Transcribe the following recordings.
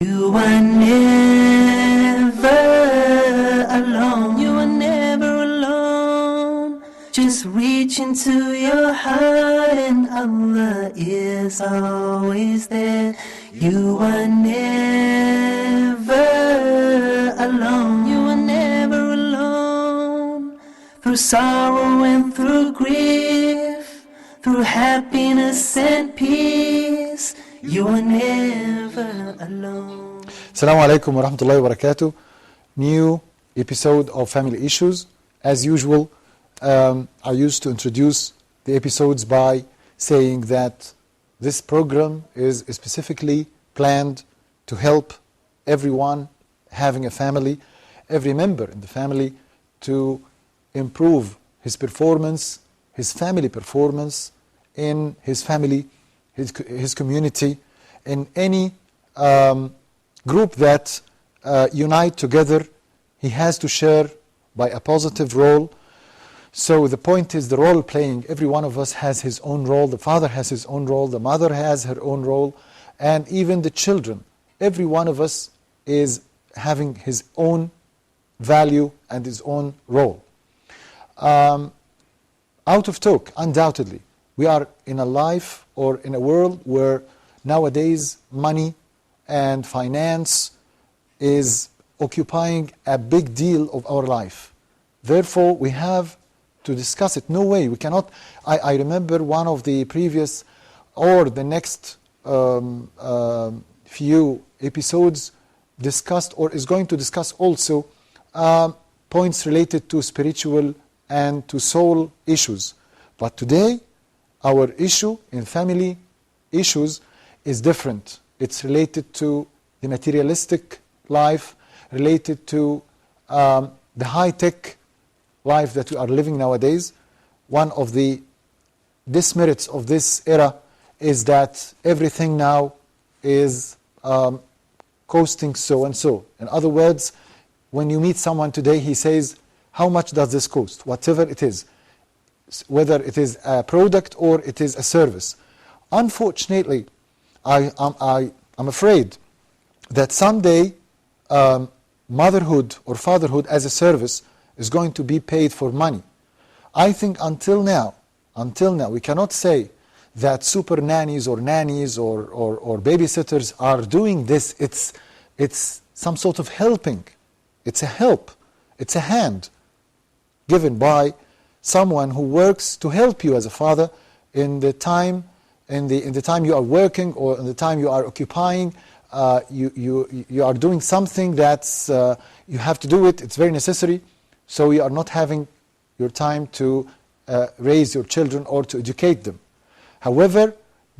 You are never alone. You are never alone. Just reach into your heart and Allah is always there. You are never alone. You are never alone. Through sorrow and through grief, through happiness and peace, you are never alone. Assalamu alaikum wa rahmatullahi wa barakatuh. New episode of Family Issues. As usual, I used to introduce the episodes by saying that this program is specifically planned to help everyone having a family, every member in the family, to improve his performance, his family performance in his family, his community, in any group that unite together. He has to share by a positive role. So the point is the role playing. Every one of us has his own role. The father has his own role. The mother has her own role. And even the children. Every one of us is having his own value and his own role. Out of talk, undoubtedly, we are in a life or in a world where nowadays money and finance is occupying a big deal of our life. Therefore, we have to discuss it. No way, we cannot. I remember one of the previous or the next few episodes discussed or is going to discuss also points related to spiritual and to soul issues. But today, our issue in family issues is different. It's related to the materialistic life, related to the high-tech life that we are living nowadays. One of the demerits of this era is that everything now is costing so and so. In other words, when you meet someone today, he says, how much does this cost? Whatever it is, whether it is a product or it is a service. Unfortunately, I'm afraid that someday motherhood or fatherhood as a service is going to be paid for money. I think until now, we cannot say that super nannies or babysitters are doing this. It's some sort of helping. It's a help. It's a hand given by someone who works to help you as a father in the time you are working or in the time you are occupying. You are doing something that's you have to do it. It's very necessary. So you are not having your time to raise your children or to educate them. However,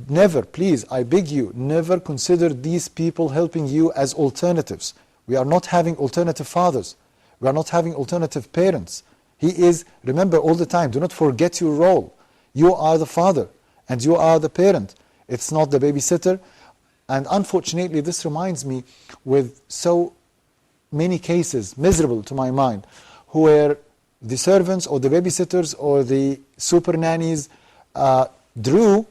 never, please, I beg you, never consider these people helping you as alternatives. We are not having alternative fathers. We are not having alternative parents. Remember all the time, do not forget your role. You are the father and you are the parent. It's not the babysitter. And unfortunately, this reminds me with so many cases, miserable to my mind, where the servants or the babysitters or the super nannies drew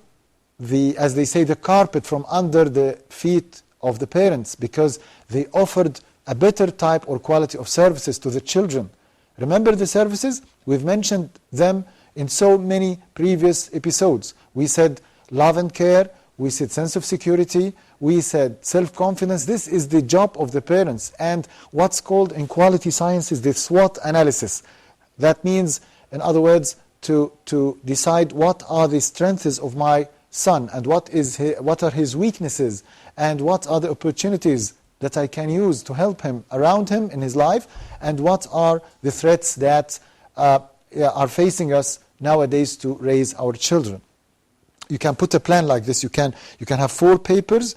as they say, the carpet from under the feet of the parents because they offered a better type or quality of services to the children. Remember the services? We've mentioned them in so many previous episodes. We said love and care, we said sense of security, we said self-confidence. This is the job of the parents. And what's called in quality science is the SWOT analysis. That means, in other words, to decide what are the strengths of my son and what are his weaknesses and what are the opportunities that I can use to help him around him in his life, and what are the threats that are facing us nowadays to raise our children. You can put a plan like this. You can have 4 pages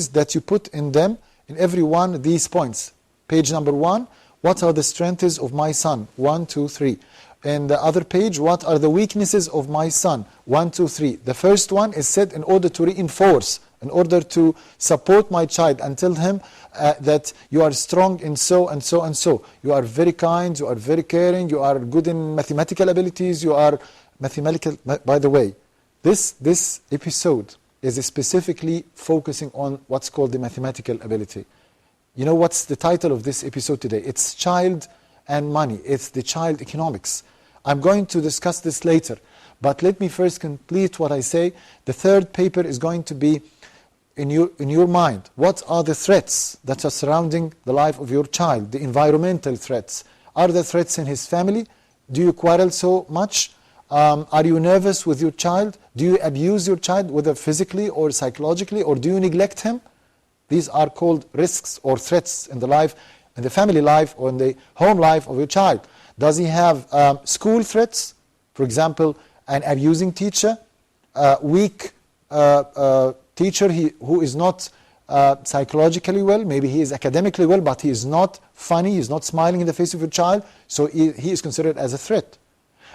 that you put in them, in every one of these points. Page number 1, what are the strengths of my son? 1, 2, 3. And the other page, what are the weaknesses of my son? 1, 2, 3. The first one is said in order to reinforce, in order to support my child and tell him that you are strong in so and so and so. You are very kind, you are very caring, you are good in mathematical abilities, you are mathematical. By the way, this episode is specifically focusing on what's called the mathematical ability. You know what's the title of this episode today? It's Child and Money. It's the child economics. I'm going to discuss this later, but let me first complete what I say. The third paper is going to be in your mind. What are the threats that are surrounding the life of your child, the environmental threats? Are there threats in his family? Do you quarrel so much? Are you nervous with your child? Do you abuse your child, whether physically or psychologically, or do you neglect him? These are called risks or threats in the life, in the family life or in the home life of your child. Does he have school threats? For example, an abusing teacher, weak teacher who is not psychologically well, maybe he is academically well, but he is not funny, he is not smiling in the face of your child, so he is considered as a threat.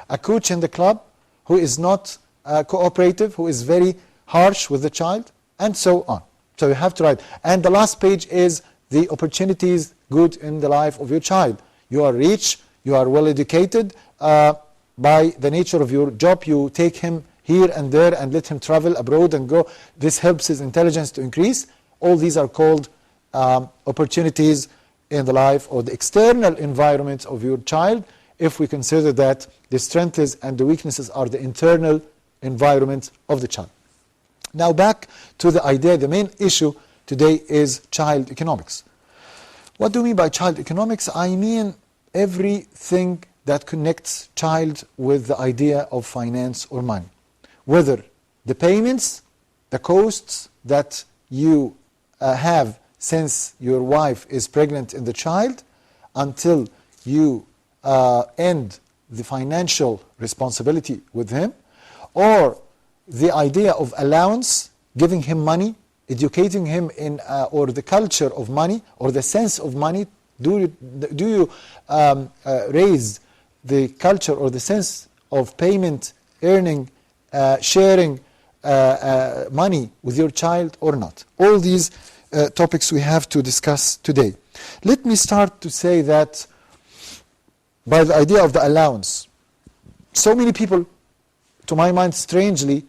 A coach in the club who is not cooperative, who is very harsh with the child, and so on. So you have to write. And the last page is the opportunities good in the life of your child. You are rich, you are well educated. By the nature of your job, you take him here and there and let him travel abroad and go. This helps his intelligence to increase. All these are called opportunities in the life or the external environment of your child, if we consider that the strengths and the weaknesses are the internal environment of the child. Now back to the idea, the main issue today is child economics. What do I mean by child economics? I mean everything that connects child with the idea of finance or money. Whether the payments, the costs that you have since your wife is pregnant in the child until you end the financial responsibility with him, or the idea of allowance, giving him money, educating him in or the culture of money or the sense of money. Do you raise the culture or the sense of payment, earning, sharing money with your child or not? All these topics we have to discuss today. Let me start to say that by the idea of the allowance, so many people, to my mind, strangely,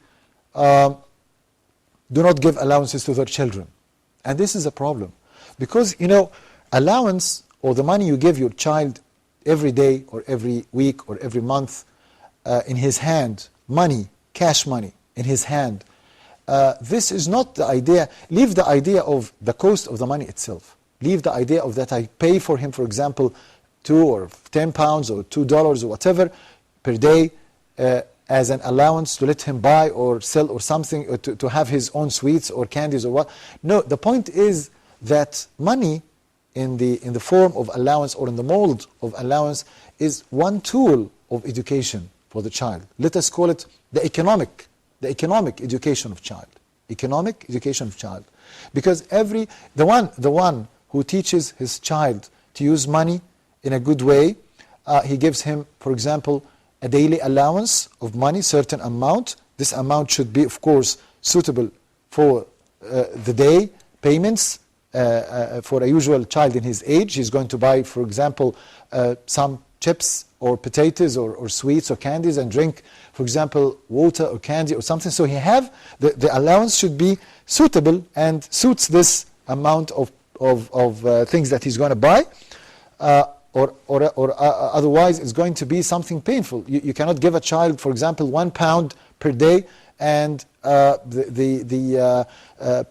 do not give allowances to their children. And this is a problem. Because, you know, allowance or the money you give your child every day or every week or every month in his hand, money, cash money in his hand, this is not the idea. Leave the idea of the cost of the money itself. Leave the idea of that I pay for him, for example, £2 or £10 or $2 or whatever per day as an allowance to let him buy or sell or something, or to have his own sweets or candies or what. No, the point is that money in the form of allowance or in the mold of allowance is one tool of education for the child. Let us call it the economic education of child. Economic education of child. Because the one who teaches his child to use money in a good way, he gives him, for example, a daily allowance of money, certain amount. This amount should be, of course, suitable for the day payments for a usual child in his age. He's going to buy, for example, some chips or potatoes or sweets or candies and drink, for example, water or candy or something. So he have the allowance should be suitable and suits this amount of things that he's going to buy. Or otherwise it's going to be something painful. You cannot give a child, for example, £1 per day, and the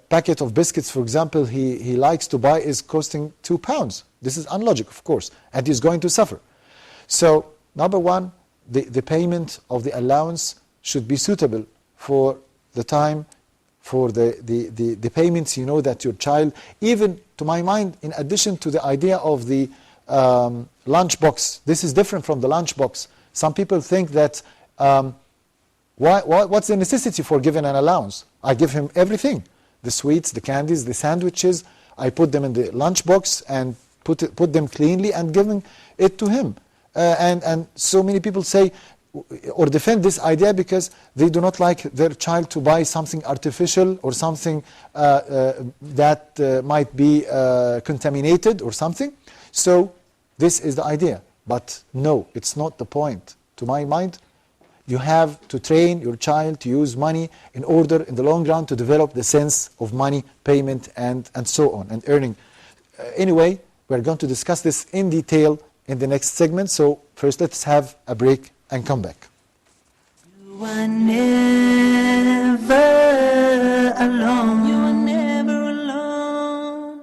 packet of biscuits, for example, he likes to buy is costing £2. This is unlogical, of course, and he's going to suffer. So, number one, the payment of the allowance should be suitable for the time, for the payments, you know, that your child, even to my mind, in addition to the idea of the lunchbox. This is different from the lunchbox. Some people think that what's the necessity for giving an allowance? I give him everything, the sweets, the candies, the sandwiches. I put them in the lunchbox and put them cleanly and giving it to him. And so many people say or defend this idea because they do not like their child to buy something artificial or something that might be contaminated or something. So this is the idea. But no, it's not the point. To my mind, You have to train your child to use money in order, in the long run, to develop the sense of money, payment, and so on, and earning. Anyway, we're going to discuss this in detail in the next segment. So first, let's have a break and come back. You are never alone. You are never alone.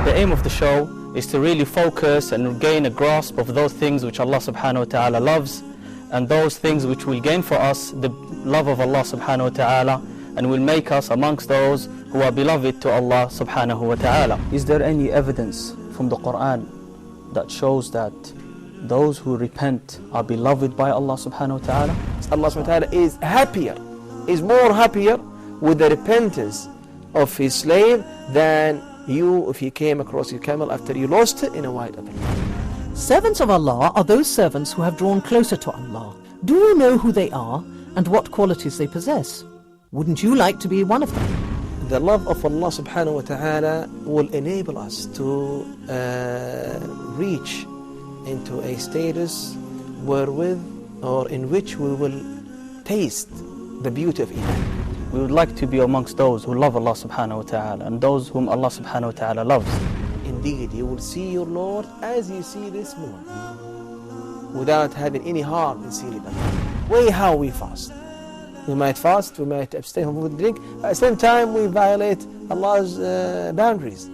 The aim of the show is to really focus and gain a grasp of those things which Allah subhanahu wa ta'ala loves, and those things which will gain for us the love of Allah subhanahu wa ta'ala, and will make us amongst those who are beloved to Allah subhanahu wa ta'ala. Is there any evidence from the Quran that shows that those who repent are beloved by Allah subhanahu wa ta'ala? Allah subhanahu wa ta'ala is happier, is more happier with the repentance of his slave than you if you came across your camel after you lost it in a wide open land. Servants of Allah are those servants who have drawn closer to Allah. Do you know who they are and what qualities they possess? Wouldn't you like to be one of them? The love of Allah subhanahu wa ta'ala will enable us to reach into a status wherewith or in which we will taste the beauty of Iman. We would like to be amongst those who love Allah subhanahu wa ta'ala and those whom Allah subhanahu wa ta'ala loves. Indeed, you will see your Lord as you see this moon, without having any harm in seeing it. Way how we fast. We might fast, we might abstain from food and drink, at the same time we violate Allah's boundaries.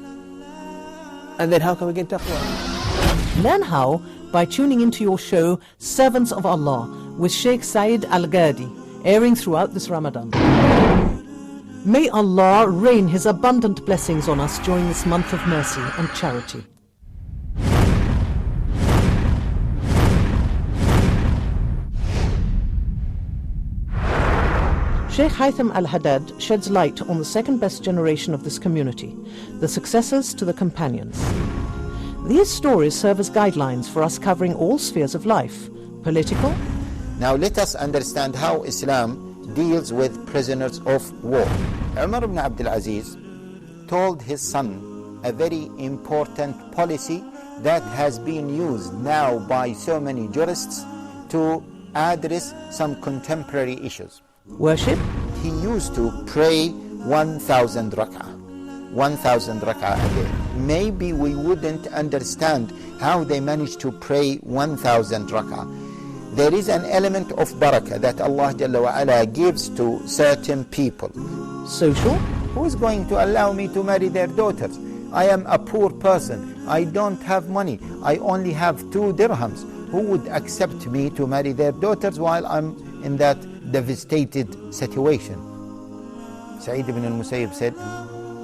And then how can we get taqwa? Learn how by tuning into your show Servants of Allah with Sheikh Saeed Al-Ghadi, airing throughout this Ramadan. May Allah rain His abundant blessings on us during this month of mercy and charity. Sheikh Haytham Al-Haddad sheds light on the second best generation of this community, the successors to the companions. These stories serve as guidelines for us covering all spheres of life, political. Now let us understand how Islam deals with prisoners of war. Umar ibn Abdul Aziz told his son a very important policy that has been used now by so many jurists to address some contemporary issues. Worship. He used to pray 1,000 rak'ah. 1,000 rak'ah a day. Maybe we wouldn't understand how they managed to pray 1,000 rak'ah. There is an element of barakah that Allah Jalla wa Ala gives to certain people. Social. Who is going to allow me to marry their daughters? I am a poor person. I don't have money. I only have 2 dirhams. Who would accept me to marry their daughters while I'm in that devastated situation? Sa'id ibn al-Musayyib said,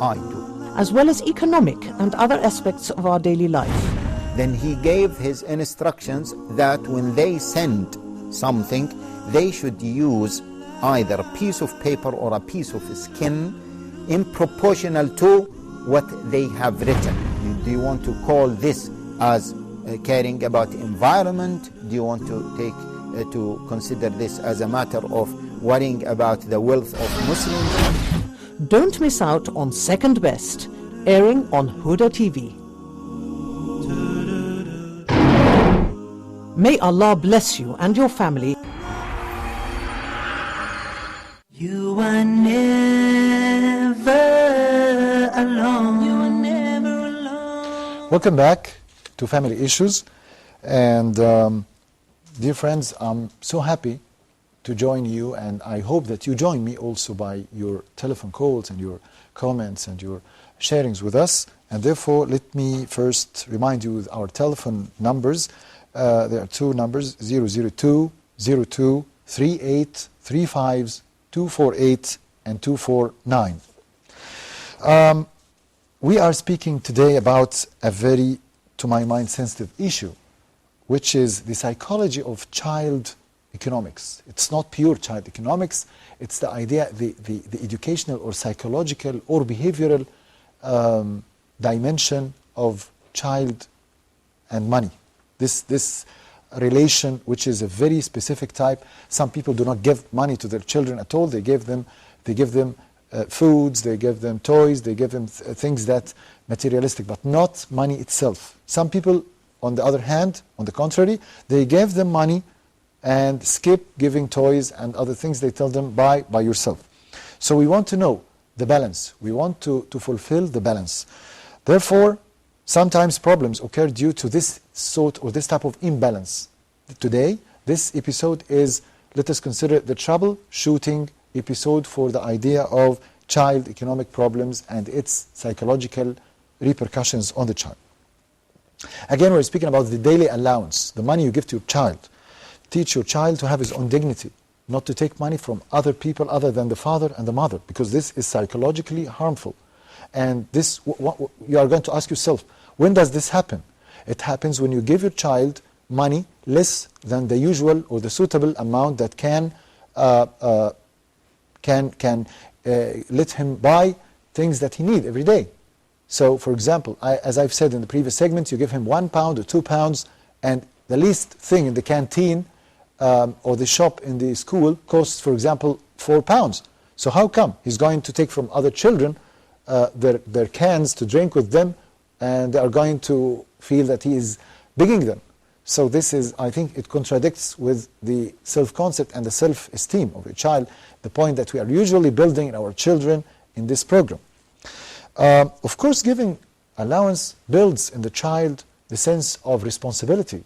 I do. As well as economic and other aspects of our daily life. Then he gave his instructions that when they send something, they should use either a piece of paper or a piece of skin in proportional to what they have written. Do you want to call this as caring about the environment? Do you want to take to consider this as a matter of worrying about the wealth of Muslims? Don't miss out on Second Best, airing on Huda TV. May Allah bless you and your family. You are never alone. You are never alone. Welcome back to Family Issues. And dear friends, I'm so happy to join you, and I hope that you join me also by your telephone calls and your comments and your sharings with us. And therefore, let me first remind you with our telephone numbers. There are 2 numbers, 002 02 38 35 248 and 249. We are speaking today about a very, to my mind, sensitive issue, which is the psychology of child economics. It's not pure child economics, it's the idea, the educational or psychological or behavioral dimension of child and money. This relation, which is a very specific type. Some people do not give money to their children at all. They give them foods, they give them toys, they give them things that materialistic, but not money itself. Some people, on the other hand, on the contrary, they give them money and skip giving toys and other things. They tell them, buy by yourself. So we want to know the balance. We want to fulfill the balance. Therefore, sometimes problems occur due to this sort or this type of imbalance. Today, this episode is, let us consider the troubleshooting episode for the idea of child economic problems and its psychological repercussions on the child. Again, we're speaking about the daily allowance, the money you give to your child. Teach your child to have his own dignity, not to take money from other people other than the father and the mother, because this is psychologically harmful. And this, you are going to ask yourself, when does this happen? It happens when you give your child money less than the usual or the suitable amount that can let him buy things that he needs every day. So, for example, as I've said in the previous segments, you give him £1 or £2, and the least thing in the canteen or the shop in the school costs, for example, £4. So how come he's going to take from other children their cans to drink with them, and they are going to feel that he is begging them? So this is, I think, it contradicts with the self-concept and the self-esteem of a child, the point that we are usually building in our children in this program. Of course, giving allowance builds in the child the sense of responsibility.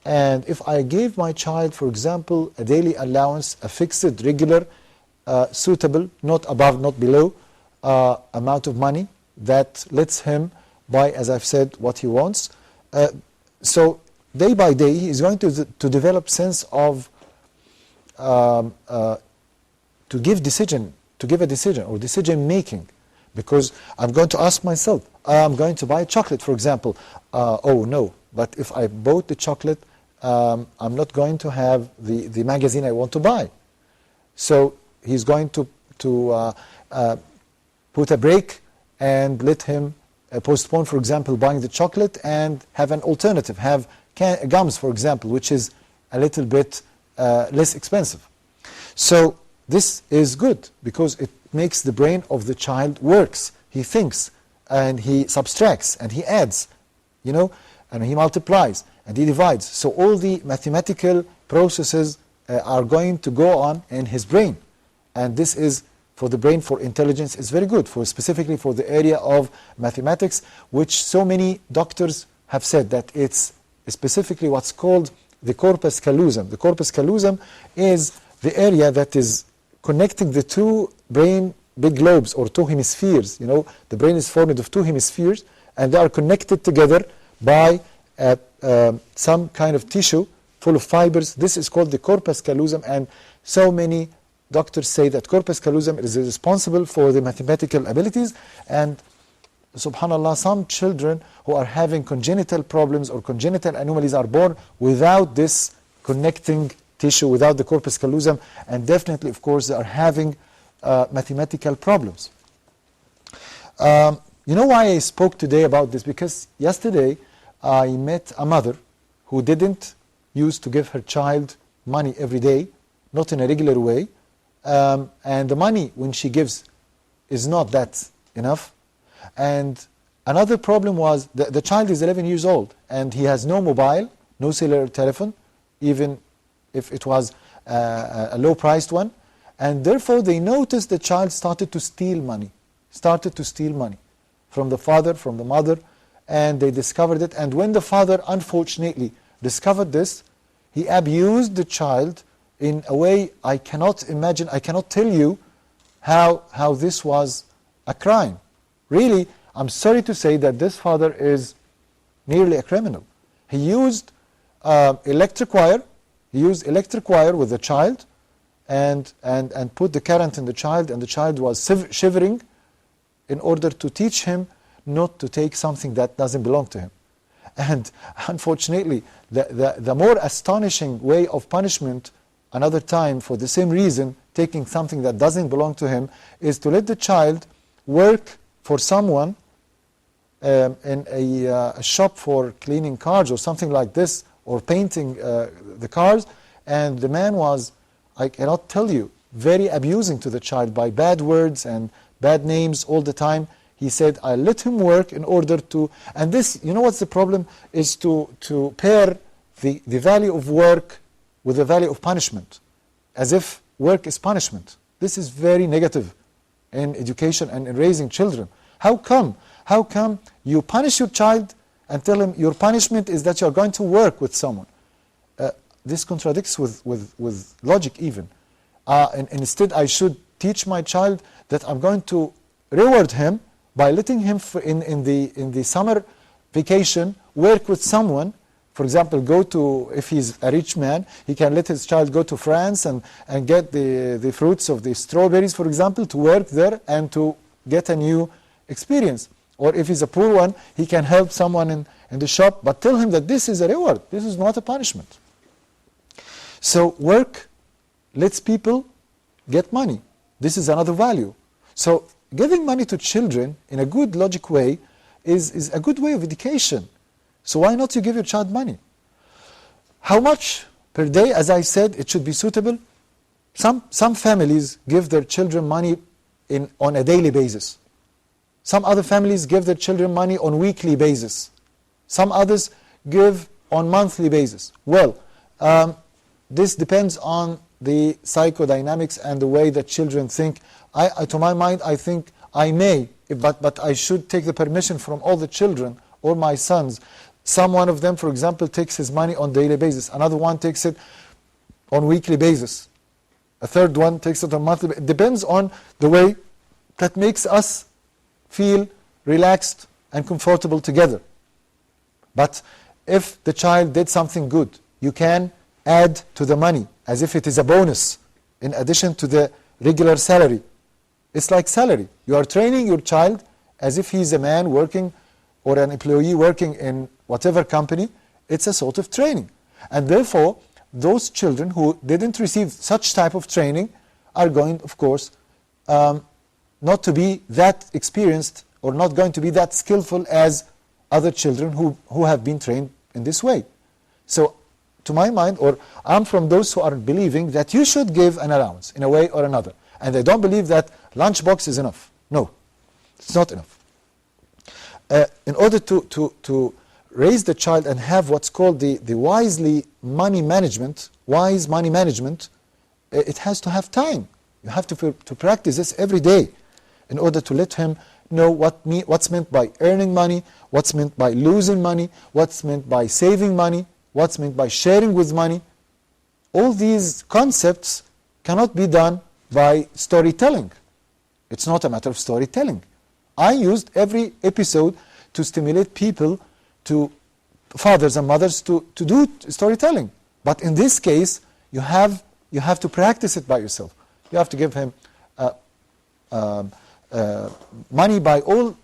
And if I gave my child, for example, a daily allowance, a fixed, regular, suitable, not above, not below, amount of money that lets him buy, as I've said, what he wants. So day by day, he is going to develop sense of to give a decision or decision making. Because I'm going to ask myself, I'm going to buy chocolate, for example. Oh no, but if I bought the chocolate, I'm not going to have the magazine I want to buy. So he's going to put a break and let him postpone, for example, buying the chocolate and have an alternative, have gums, for example, which is a little bit less expensive. So this is good because it makes the brain of the child works. He thinks and he subtracts and he adds, and he multiplies and he divides. So all the mathematical processes are going to go on in his brain. And this is, for the brain, for intelligence, is very good, specifically for the area of mathematics, which so many doctors have said that it's specifically what's called the corpus callosum. The corpus callosum is the area that is connecting the two brain big lobes or two hemispheres. The brain is formed of two hemispheres, and they are connected together by some kind of tissue full of fibers. This is called the corpus callosum, and so many doctors say that corpus callosum is responsible for the mathematical abilities. And subhanallah, some children who are having congenital problems or congenital anomalies are born without this connecting tissue, without the corpus callosum, and definitely, of course, they are having mathematical problems. You know why I spoke today about this? Because yesterday I met a mother who didn't used to give her child money every day, not in a regular way, and the money when she gives is not that enough. And another problem was the child is 11 years old and he has no mobile, no cellular telephone, even if it was a low-priced one. And therefore they noticed the child started to steal money from the father, from the mother, and they discovered it. And when the father unfortunately discovered this, he abused the child in a way I cannot imagine, I cannot tell you how this was a crime. Really, I'm sorry to say that this father is nearly a criminal. He used electric wire with the child and put the current in the child, and the child was shivering in order to teach him not to take something that doesn't belong to him. And unfortunately, the more astonishing way of punishment, another time for the same reason, taking something that doesn't belong to him, is to let the child work for someone in a shop for cleaning cars or something like this, or painting the cars. And the man was, I cannot tell you, very abusing to the child by bad words and bad names all the time. He said, I let him work in order to, and this, you know what's the problem, is to pair the value of work with the value of punishment, as if work is punishment. This is very negative in education and in raising children. How come? How come you punish your child and tell him your punishment is that you're going to work with someone? This contradicts with logic even. And instead I should teach my child that I'm going to reward him by letting him in the summer vacation work with someone. For example, go to, if he's a rich man, he can let his child go to France and get the fruits of the strawberries, for example, to work there and to get a new experience. Or if he's a poor one, he can help someone in the shop, but tell him that this is a reward, this is not a punishment. So work lets people get money. This is another value. So giving money to children in a good logic way is a good way of education. So why not you give your child money? How much per day? As I said, it should be suitable. Some families give their children money on a daily basis. Some other families give their children money on weekly basis. Some others give on monthly basis. Well, this depends on the psychodynamics and the way that children think. To my mind, I think I may, but I should take the permission from all the children or my sons. One of them, for example, takes his money on daily basis. Another one takes it on weekly basis. A third one takes it on monthly basis. It depends on the way that makes us feel relaxed and comfortable together. But if the child did something good, you can add to the money as if it is a bonus in addition to the regular salary. It's like salary. You are training your child as if he's a man working or an employee working in whatever company. It's a sort of training. And therefore, those children who didn't receive such type of training are going, of course, not to be that experienced or not going to be that skillful as other children who have been trained in this way. So, to my mind, or I'm from those who are believing that you should give an allowance in a way or another. And they don't believe that lunchbox is enough. No, it's not enough. In order to raise the child and have what's called the wise money management, it has to have time. You have to practice this every day in order to let him know what's meant by earning money, what's meant by losing money, what's meant by saving money, what's meant by sharing with money. All these concepts cannot be done by storytelling. It's not a matter of storytelling. I used every episode to stimulate people, to fathers and mothers, to do storytelling. But in this case, you have to practice it by yourself. You have to give him money by all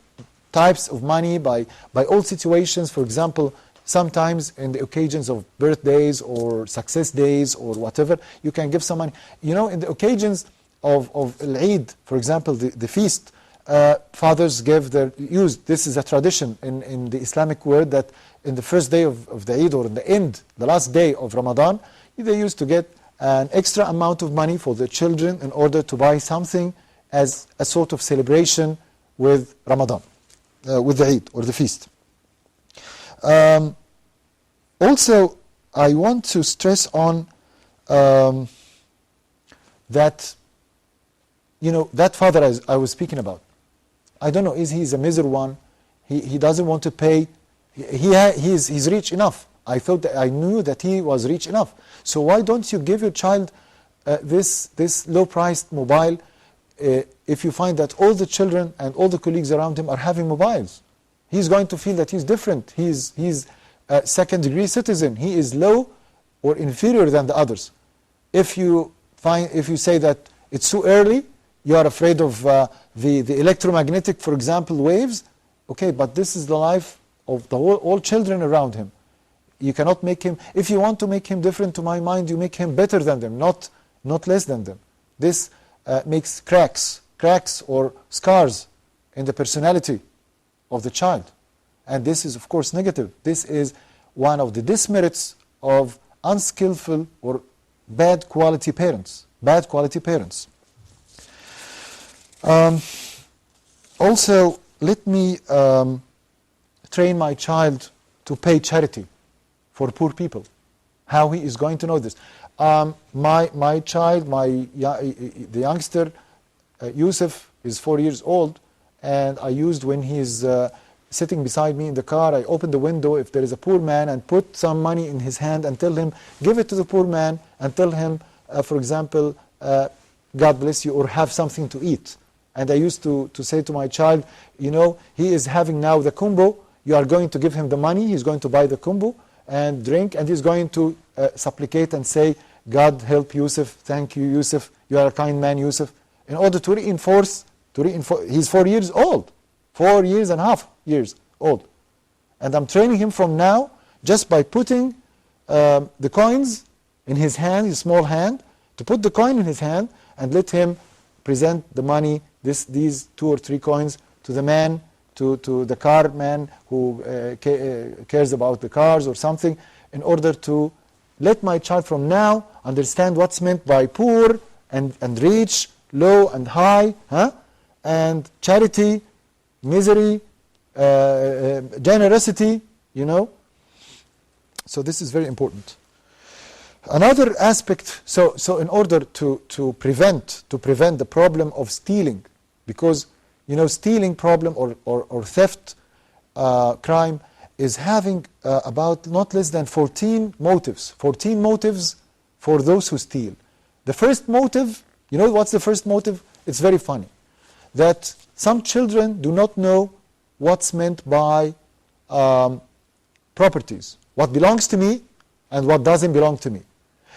types of money, by all situations. For example, sometimes in the occasions of birthdays or success days or whatever, you can give some money. You know, in the occasions of Eid, for example, the feast, fathers give this is a tradition in the Islamic world, that in the first day of the Eid or in the last day of Ramadan, they used to get an extra amount of money for the children in order to buy something as a sort of celebration with Ramadan, with the Eid or the feast. Also, I want to stress on that, that father I was speaking about. I don't know, he's a miserable one. He doesn't want to pay. He's rich enough. I knew that he was rich enough. So why don't you give your child this low-priced mobile if you find that all the children and all the colleagues around him are having mobiles? He's going to feel that he's different. He's a second-degree citizen. He is low or inferior than the others. If you say that it's too early, you are afraid of the electromagnetic, for example, waves. Okay, but this is the life of all children around him. You cannot make him. If you want to make him different, to my mind, you make him better than them, not less than them. This makes cracks or scars in the personality of the child. And this is, of course, negative. This is one of the demerits of unskillful or bad quality parents. Also, let me train my child to pay charity for poor people. How he is going to know this? My child, the youngster, Yusuf, is 4 years old, and I used, when he is sitting beside me in the car, I open the window if there is a poor man and put some money in his hand and tell him, give it to the poor man, and tell him, for example, God bless you, or have something to eat. And I used to say to my child, you know, he is having now the kumbu, you are going to give him the money, he's going to buy the kumbu and drink, and he's going to supplicate and say, God help Yusuf, thank you Yusuf, you are a kind man Yusuf, in order to reinforce, he's 4 years old, 4 years and a half years old. And I'm training him from now, just by putting the coins in his hand, his small hand, to put the coin in his hand and let him present the money, these 2 or 3 coins, to the man, to the car man who cares about the cars or something, in order to let my child from now understand what's meant by poor and rich, low and high, and charity, misery, generosity, you know. So this is very important. Another aspect, so in order to prevent the problem of stealing, because you know stealing problem or theft crime is having about not less than 14 motives for those who steal. The first motive, you know what's the first motive? It's very funny, that some children do not know what's meant by properties, what belongs to me and what doesn't belong to me.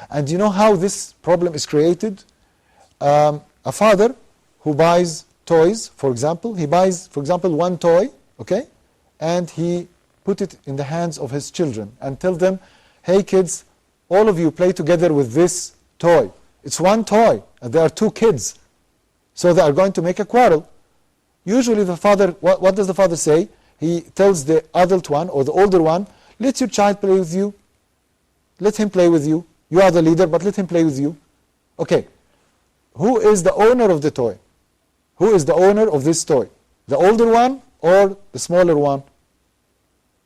And you know how this problem is created? A father who buys toys, for example, he buys, for example, one toy, okay, and he put it in the hands of his children and tell them, hey kids, all of you play together with this toy. It's one toy, and there are 2 kids, so they are going to make a quarrel. Usually the father, what does the father say? He tells the adult one or the older one, let your child play with you, let him play with you. You are the leader, but let him play with you. Okay, who is the owner of the toy? Who is the owner of this toy? The older one or the smaller one?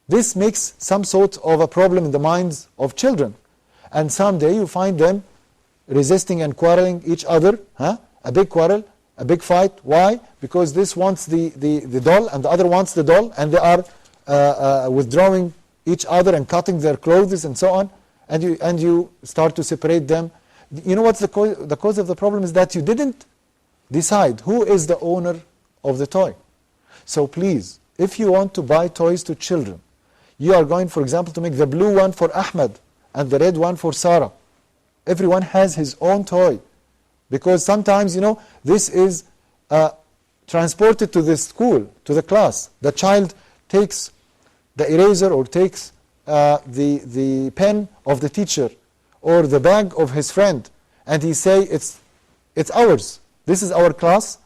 This makes some sort of a problem in the minds of children. And someday you find them resisting and quarreling each other, a big quarrel, a big fight. Why? Because this wants the doll and the other wants the doll, and they are withdrawing each other and cutting their clothes and so on. And you start to separate them. You know what's the cause of the problem is that you didn't decide who is the owner of the toy. So please, if you want to buy toys to children, you are going, for example, to make the blue one for Ahmed and the red one for Sarah. Everyone has his own toy. Because sometimes, you know, this is transported to the school, to the class. The child takes the eraser or takes the pen of the teacher or the bag of his friend, and he say, it's ours. This is our class,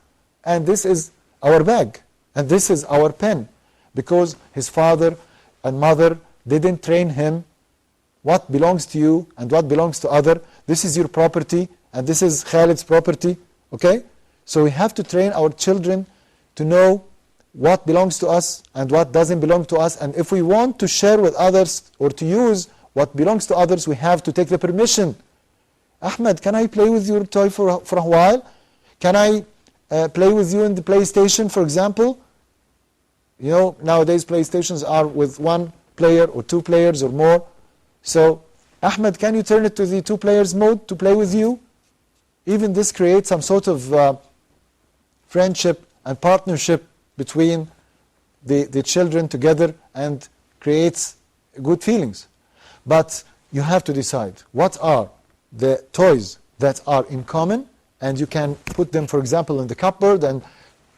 and this is our bag, and this is our pen. Because his father and mother didn't train him what belongs to you and what belongs to other. This is your property, and this is Khalid's property. Okay? So we have to train our children to know what belongs to us and what doesn't belong to us. And if we want to share with others or to use what belongs to others, we have to take the permission. Ahmed, can I play with your toy for a while? Can I play with you in the PlayStation, for example? You know, nowadays PlayStations are with 1 player or 2 players or more. So, Ahmed, can you turn it to the 2 players mode to play with you? Even this creates some sort of friendship and partnership between the children together and creates good feelings. But you have to decide what are the toys that are in common, and you can put them, for example, in the cupboard, and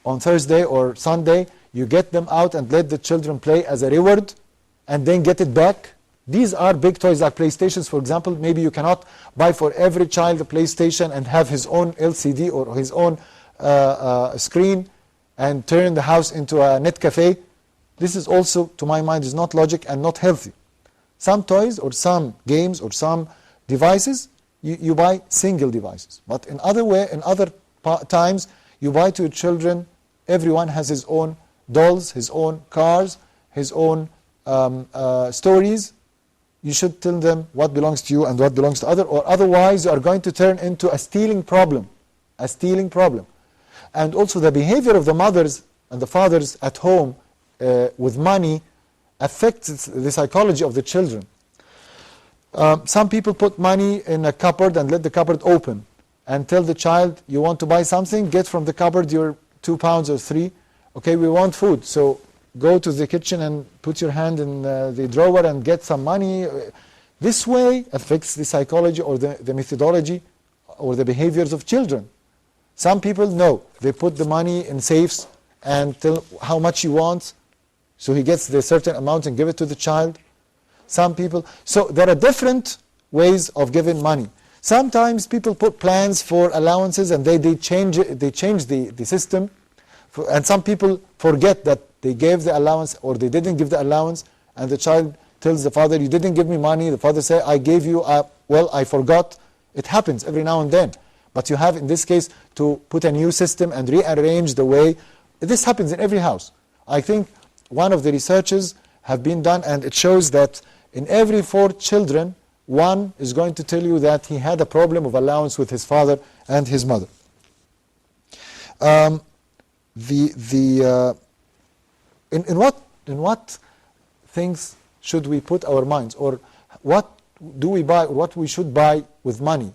on Thursday or Sunday you get them out and let the children play as a reward and then get it back. These are big toys like PlayStations, for example. Maybe you cannot buy for every child a PlayStation and have his own LCD or his own screen and turn the house into a net cafe. This is also, to my mind, is not logic and not healthy. Some toys or some games or some devices, you buy single devices. But in other times, you buy to your children, everyone has his own dolls, his own cars, his own stories, you should tell them what belongs to you and what belongs to other, or otherwise you are going to turn into a stealing problem. A stealing problem. And also the behavior of the mothers and the fathers at home with money affects the psychology of the children. Some people put money in a cupboard and let the cupboard open and tell the child, you want to buy something, get from the cupboard your 2 pounds or 3. Okay, we want food, so go to the kitchen and put your hand in the drawer and get some money. This way affects the psychology or the methodology or the behaviors of children. Some people, no, they put the money in safes and tell how much he wants, so he gets the certain amount and give it to the child. Some people, so there are different ways of giving money. Sometimes people put plans for allowances and they change the system. And some people forget that they gave the allowance or they didn't give the allowance, and the child tells the father, you didn't give me money. The father says, I gave you, well, I forgot. It happens every now and then. But you have, in this case, to put a new system and rearrange the way. This happens in every house. I think one of the researches have been done, and it shows that in every 4 children, 1 is going to tell you that he had a problem of allowance with his father and his mother. In what things should we put our minds, or what do we buy, or what we should buy with money?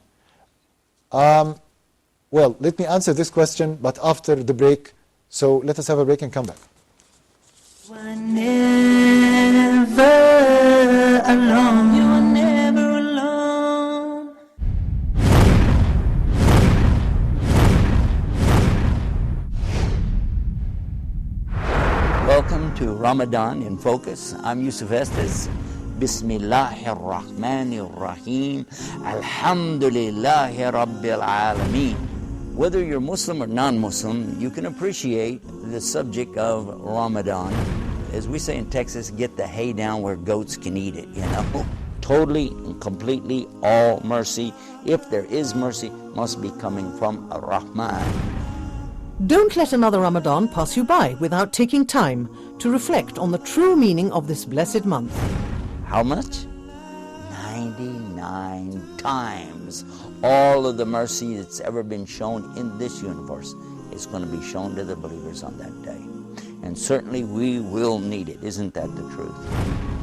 Well, let me answer this question, but after the break. So let us have a break and come back. You are never alone. You are never alone. Welcome to Ramadan in Focus. I'm Yusuf Estes. Bismillahir Rahmanir Rahim. Alhamdulillahi Rabbil Alameen. Whether you're Muslim or non-Muslim, you can appreciate the subject of Ramadan. As we say in Texas, get the hay down where goats can eat it, you know. Totally and completely all mercy, if there is mercy, must be coming from Ar-Rahman. Don't let another Ramadan pass you by without taking time to reflect on the true meaning of this blessed month. How much? 99 times all of the mercy that's ever been shown in this universe is going to be shown to the believers on that day. And certainly we will need it. Isn't that the truth?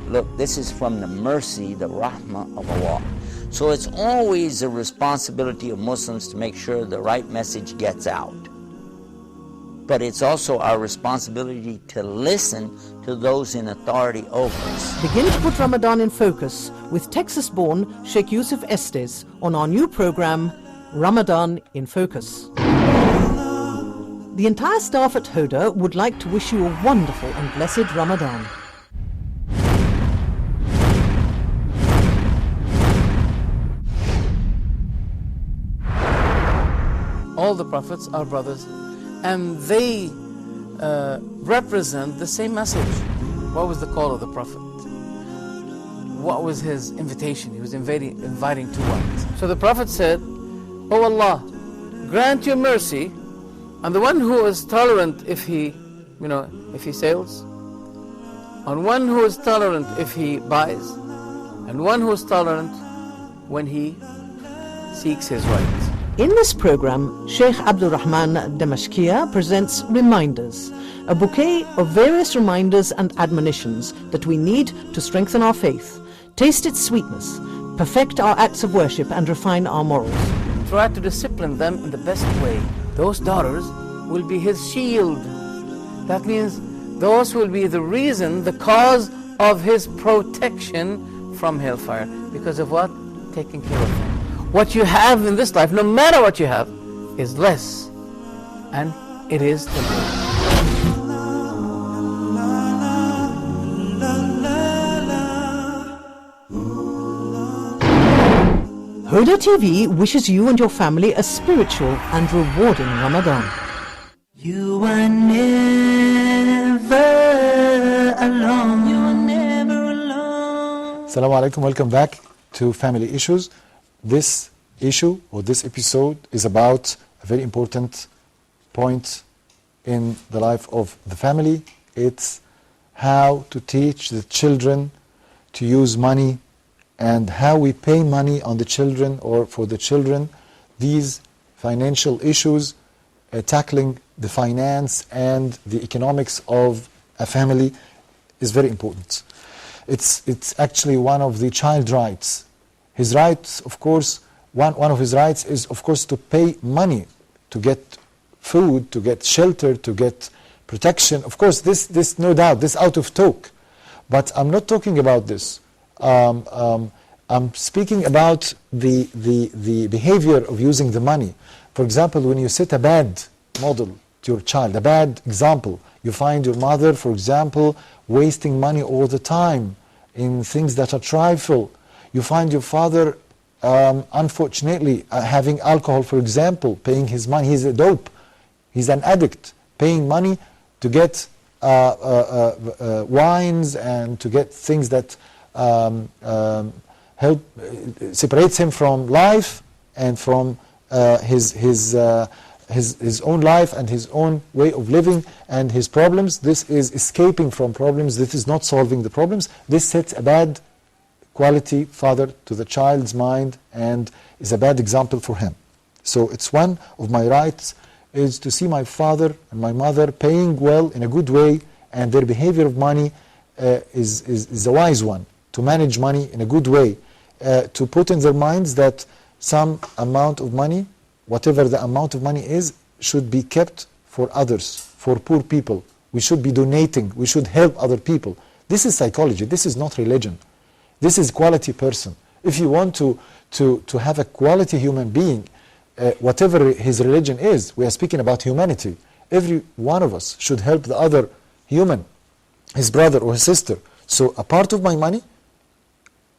Look, this is from the mercy, the rahmah of Allah. So it's always a responsibility of Muslims to make sure the right message gets out. But it's also our responsibility to listen to those in authority over us. Begin to put Ramadan in focus with Texas-born Sheikh Yusuf Estes on our new program, Ramadan in Focus. The entire staff at Hoda would like to wish you a wonderful and blessed Ramadan. All the prophets are brothers, and they represent the same message. What was the call of the prophet? What was his invitation? He was inviting to what? So the prophet said, "Oh Allah, grant your mercy on the one who is tolerant if he sails, on one who is tolerant if he buys, and one who is tolerant when he seeks his rights." In this program, Sheikh Abdul Rahman Damashkiya presents Reminders, a bouquet of various reminders and admonitions that we need to strengthen our faith, taste its sweetness, perfect our acts of worship, and refine our morals. Try to discipline them in the best way. Those daughters will be his shield. That means those will be the reason, the cause of his protection from hellfire. Because of what? Taking care of them. What you have in this life, no matter what you have, is less, and it is temporary. Hoda TV wishes you and your family a spiritual and rewarding Ramadan. You are never alone. You are never alone. Assalamu alaikum, welcome back to Family Issues. This issue or this episode is about a very important point in the life of the family, It's how to teach the children to use money and how we pay money on the children or for the children. These financial issues, tackling the finance and the economics of a family is very important. It's actually one of the child rights. His rights, of course, one of his rights is, of course, to pay money, to get food, to get shelter, to get protection. Of course, this no doubt, this out of talk. But I'm not talking about this. I'm speaking about the behavior of using the money. For example, when you set a bad model to your child, a bad example, you find your mother, for example, wasting money all the time in things that are trifle. You find your father, unfortunately, having alcohol, for example, paying his money. He's a dope. He's an addict, paying money to get wines and to get things that separates him from life and from his own life and his own way of living and his problems. This is escaping from problems. This is not solving the problems. This sets a bad quality father to the child's mind and is a bad example for him. So it's one of my rights is to see my father and my mother paying well in a good way, and their behavior of money is a wise one, to manage money in a good way, to put in their minds that some amount of money, whatever the amount of money is, should be kept for others, for poor people. We should be donating. We should help other people. This is psychology. This is not religion. This is quality person. If you want to have a quality human being, whatever his religion is, we are speaking about humanity. Every one of us should help the other human, his brother or his sister. So a part of my money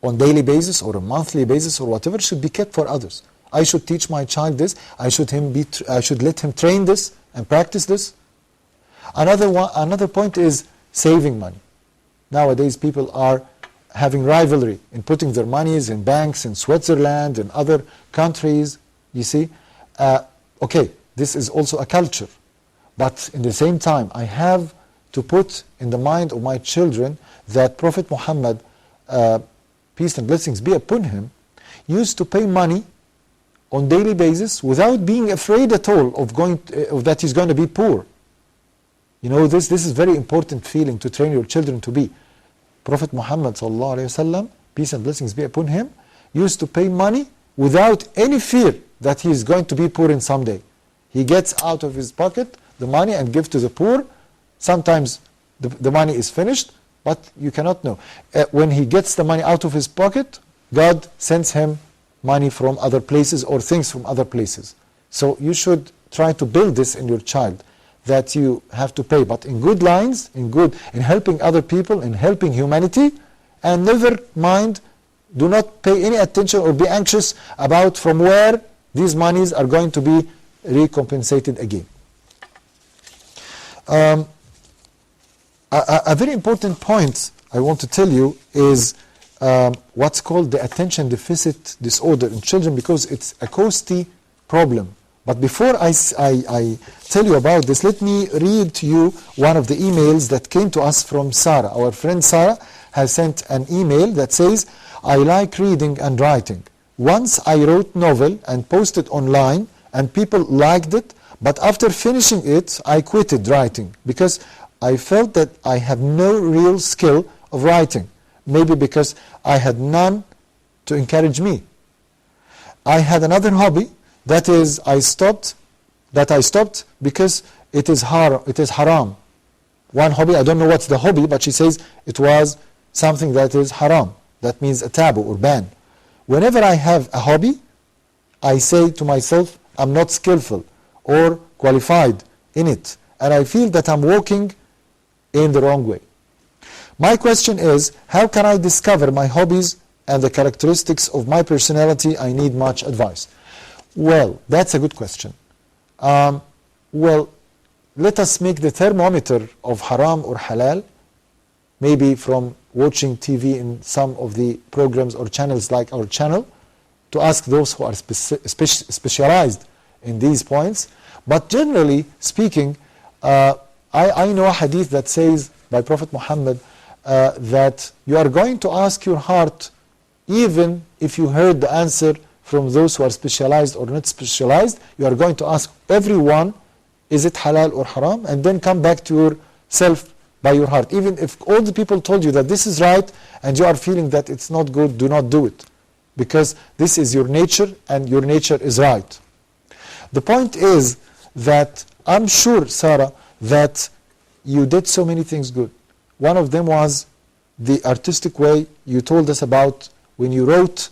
on daily basis or a monthly basis or whatever should be kept for others. I should teach my child this. I should let him train this and practice this. Another point is saving money. Nowadays people are having rivalry in putting their monies in banks in Switzerland and other countries. You see, okay, this is also a culture. But in the same time, I have to put in the mind of my children that Prophet Muhammad, peace and blessings be upon him, used to pay money on daily basis without being afraid at all of that he's going to be poor. You know, this is very important feeling to train your children to be. Prophet Muhammad sallallahu alaihi wasallam, peace and blessings be upon him, used to pay money without any fear that he is going to be poor in some day. He gets out of his pocket the money and gives to the poor. Sometimes the money is finished, but you cannot know. When he gets the money out of his pocket, God sends him money from other places or things from other places. So you should try to build this in your child, that you have to pay, but in good lines, in helping other people, in helping humanity, and never mind, do not pay any attention or be anxious about from where these monies are going to be recompensated again. A very important point I want to tell you is what's called the attention deficit disorder in children, because it's a costly problem. But before I tell you about this, let me read to you one of the emails that came to us from Sarah. Our friend Sarah has sent an email that says, I like reading and writing. Once I wrote novel and posted online and people liked it, but after finishing it, I quitted writing because I felt that I have no real skill of writing. Maybe because I had none to encourage me. I had another hobby that I stopped because it is haram. One hobby, I don't know what's the hobby, but she says it was something that is haram. That means a taboo or ban. Whenever I have a hobby, I say to myself, I'm not skillful or qualified in it, and I feel that I'm walking in the wrong way. My question is, how can I discover my hobbies and the characteristics of my personality? I need much advice. Well, that's a good question. Well, let us make the thermometer of haram or halal, maybe from watching TV in some of the programs or channels like our channel, to ask those who are specialized in these points. But generally speaking, I know a hadith that says by Prophet Muhammad that you are going to ask your heart even if you heard the answer from those who are specialized or not specialized. You are going to ask everyone, is it halal or haram, and then come back to yourself by your heart. Even if all the people told you that this is right and you are feeling that it's not good, do not do it, because this is your nature and your nature is right. The point is that I'm sure, Sarah, that you did so many things good. One of them was the artistic way you told us about when you wrote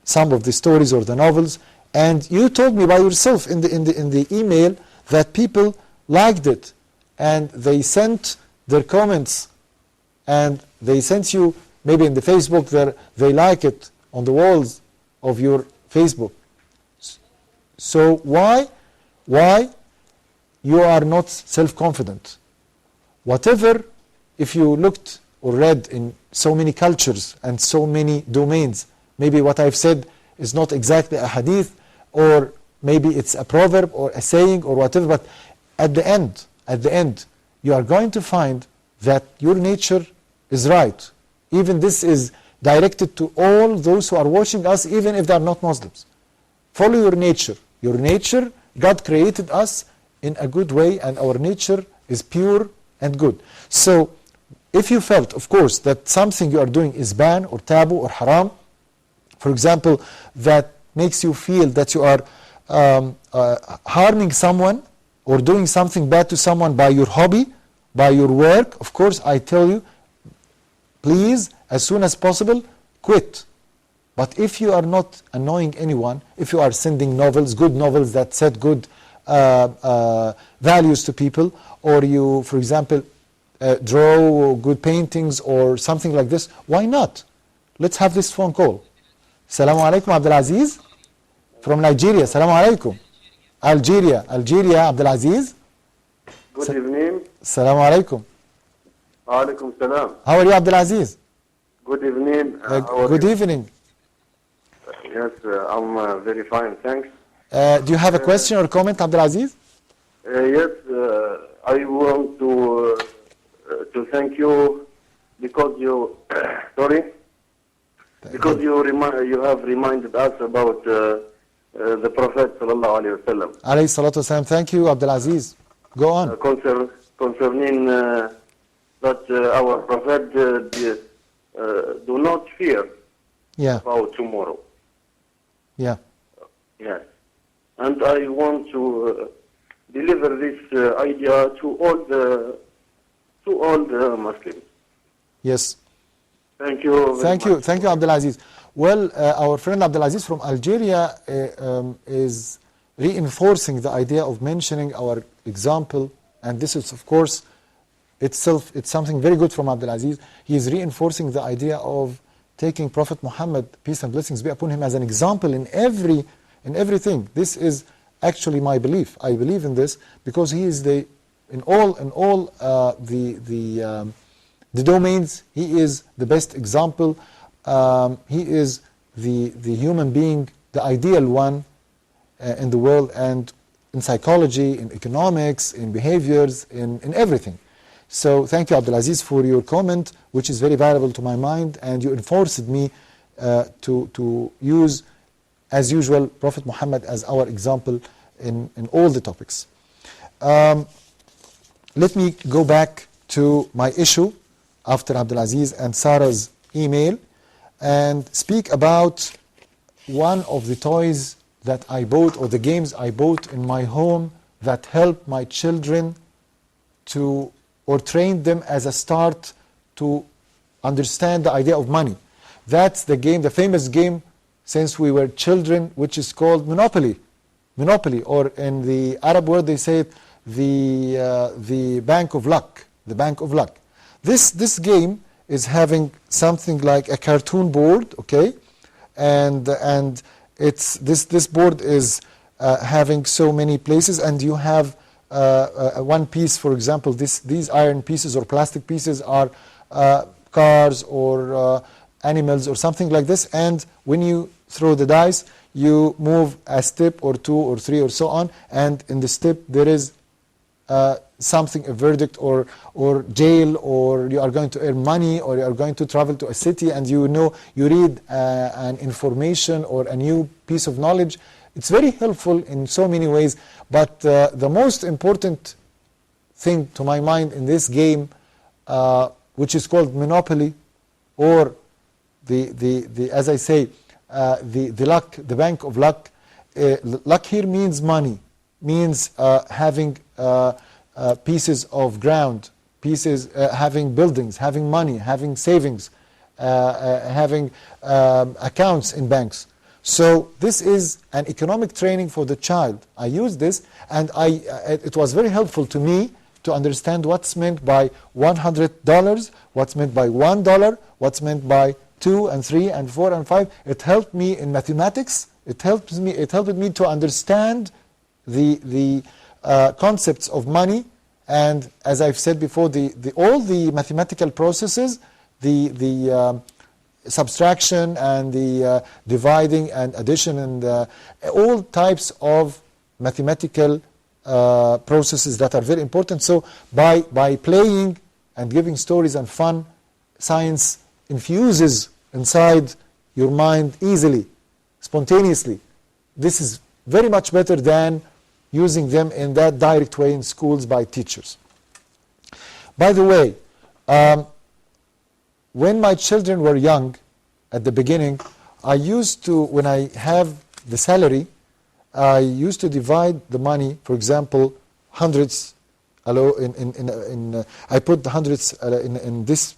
some of the stories or the novels, and you told me by yourself in the email that people liked it and they sent their comments and they sent you maybe in the Facebook they like it on the walls of your Facebook. So why you are not self-confident? Whatever, if you looked or read in so many cultures and so many domains, maybe what I've said is not exactly a hadith, or maybe it's a proverb or a saying or whatever, but at the end, you are going to find that your nature is right. Even this is directed to all those who are watching us, even if they are not Muslims. Follow your nature. Your nature, God created us in a good way, and our nature is pure and good. So if you felt, of course, that something you are doing is banned or taboo or haram, for example, that makes you feel that you are harming someone or doing something bad to someone by your hobby, by your work, of course, I tell you, please, as soon as possible, quit. But if you are not annoying anyone, if you are sending novels, good novels that set good values to people, or you, for example, draw good paintings or something like this, why not? Let's have this phone call. Assalamu alaikum, Abdul Aziz from Nigeria. Assalamu alaikum. Algeria, Abdul Aziz. Good evening. Assalamu alaikum. Alaikum salam. How are you, Abdul Aziz? Good evening. Good evening. Yes, I'm very fine, thanks. Do you have a question or comment, Abdul Aziz? Yes, I want to thank you because you because you have reminded us about the Prophet sallallahu alaihi wasallam. Alayhi salatu wasalam. Thank you, Abdul Aziz. Go on. Concerning that our Prophet do not fear about tomorrow. Yeah. Yes. And I want to deliver this idea to all the Muslims. Yes. Thank you. Thank you, Abdul Aziz. Well, our friend Abdul Aziz from Algeria is reinforcing the idea of mentioning our example, and this is, of course, itself, it's something very good from Abdul Aziz. He is reinforcing the idea of taking Prophet Muhammad, peace and blessings be upon him, as an example in everything. This is actually my belief. I believe in this because he is in all the domains. He is the best example. He is the human being, the ideal one in the world, and in psychology, in economics, in behaviors, in everything. So thank you, Abdul Aziz, for your comment, which is very valuable to my mind, and you enforced me to use, as usual, Prophet Muhammad as our example in all the topics. Let me go back to my issue after Abdul Aziz and Sarah's email and speak about one of the toys that I bought, or the games I bought in my home, that help my children to, or train them as a start to understand the idea of money. That's the game, the famous game since we were children, which is called Monopoly. Monopoly, or in the Arab word they say it, the Bank of Luck. The Bank of Luck. This game is having something like a cartoon board, okay, and it's this board is having so many places, and you have one piece, for example, these iron pieces or plastic pieces are cars or animals or something like this, and when you throw the dice, you move a step or two or three or so on, and in the step there is something, a verdict or jail, or you are going to earn money, or you are going to travel to a city and you read an information or a new piece of knowledge. It's very helpful in so many ways, but the most important thing to my mind in this game, which is called Monopoly, or the as I say, the luck, the bank of luck. Luck here means money, means having pieces of ground, having buildings, having money, having savings, having accounts in banks. So this is an economic training for the child. I use this, and it was very helpful to me to understand what's meant by $100, what's meant by $1, what's meant by 2 and 3 and 4 and 5. It helped me in mathematics. It helped me to understand the concepts of money, and as I've said before, all the mathematical processes, the subtraction and the dividing and addition, and all types of mathematical processes that are very important. So by playing and giving stories and fun, science infuses inside your mind easily, spontaneously. This is very much better than using them in that direct way in schools by teachers. By the way, when my children were young, at the beginning, I used to, when I have the salary, I used to divide the money, for example, hundreds, I put the hundreds in this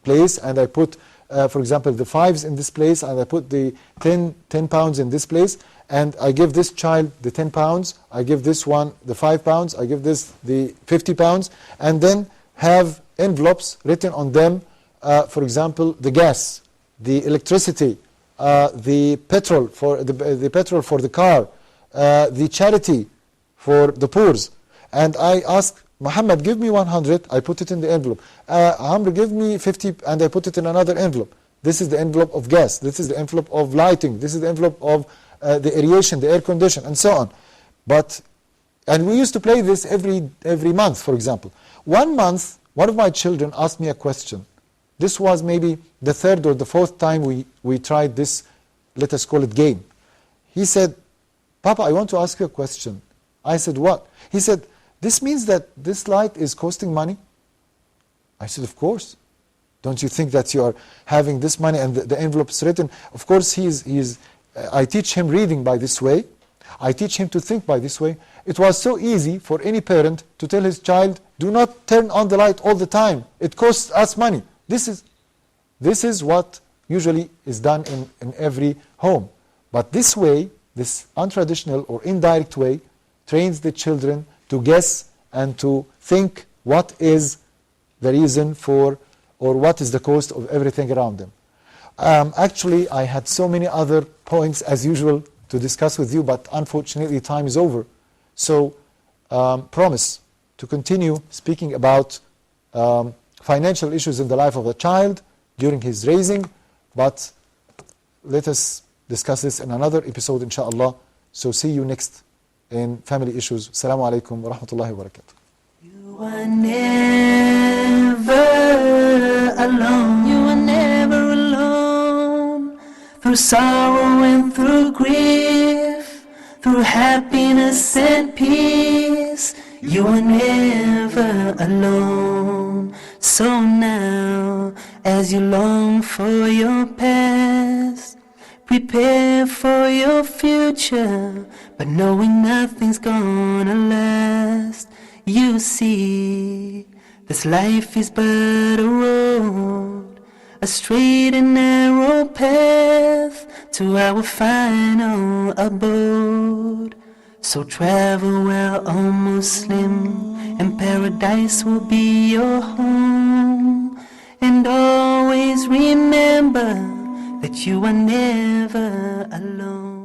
place, and I put, for example, the fives in this place, and I put the 10 pounds in this place, and I give this child the 10 pounds, I give this one the 5 pounds, I give this the 50 pounds, and then have envelopes written on them, for example, the gas, the electricity, the petrol for the petrol for the car, the charity for the poor. And I ask Muhammad, give me 100, I put it in the envelope. Amr, give me 50, and I put it in another envelope. This is the envelope of gas, this is the envelope of lighting, this is the envelope of the aeration, the air condition, and so on. And we used to play this every month, for example. One month, one of my children asked me a question. This was maybe the third or the fourth time we tried this, let us call it game. He said, Papa, I want to ask you a question. I said, what? He said, this means that this light is costing money? I said, of course. Don't you think that you are having this money and the envelope is written? Of course, I teach him reading by this way. I teach him to think by this way. It was so easy for any parent to tell his child, do not turn on the light all the time. It costs us money. This is what usually is done in every home. But this way, this untraditional or indirect way, trains the children to guess and to think what is the reason for, or what is the cost of everything around them. Actually, I had so many other points as usual to discuss with you, but unfortunately time is over. So promise to continue speaking about financial issues in the life of a child during his raising, but let us discuss this in another episode, inshallah. So see you next in Family Issues. Assalamu alaikum wa rahmatullahi wa barakatuh. You are never alone. You are never alone. Through sorrow and through grief, through happiness and peace, you are never alone. So now, as you long for your past, prepare for your future, but knowing nothing's gonna last. You see, this life is but a road, a straight and narrow path to our final abode. So travel well, O Muslim, and paradise will be your home. And always remember that you are never alone.